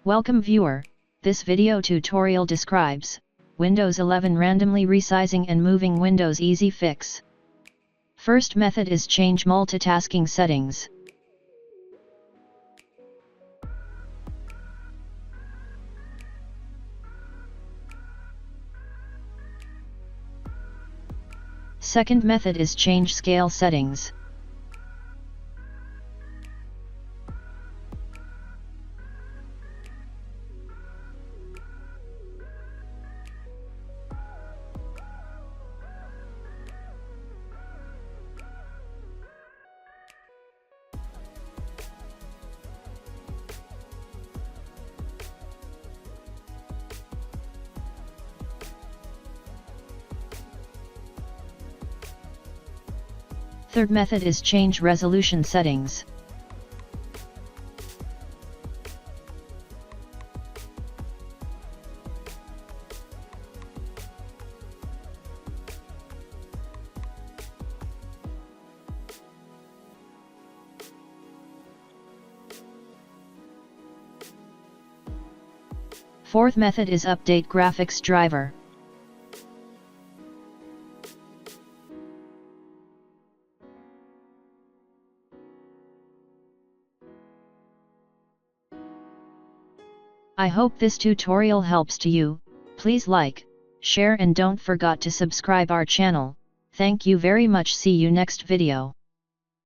Welcome viewer, this video tutorial describes Windows 11 randomly resizing and moving Windows easy fix. First method is change multitasking settings. Second method is change scale settings. Third method is change resolution settings. Fourth method is update graphics driver. I hope this tutorial helps to you. Please like, share and don't forget to subscribe our channel. Thank you very much. See you next video.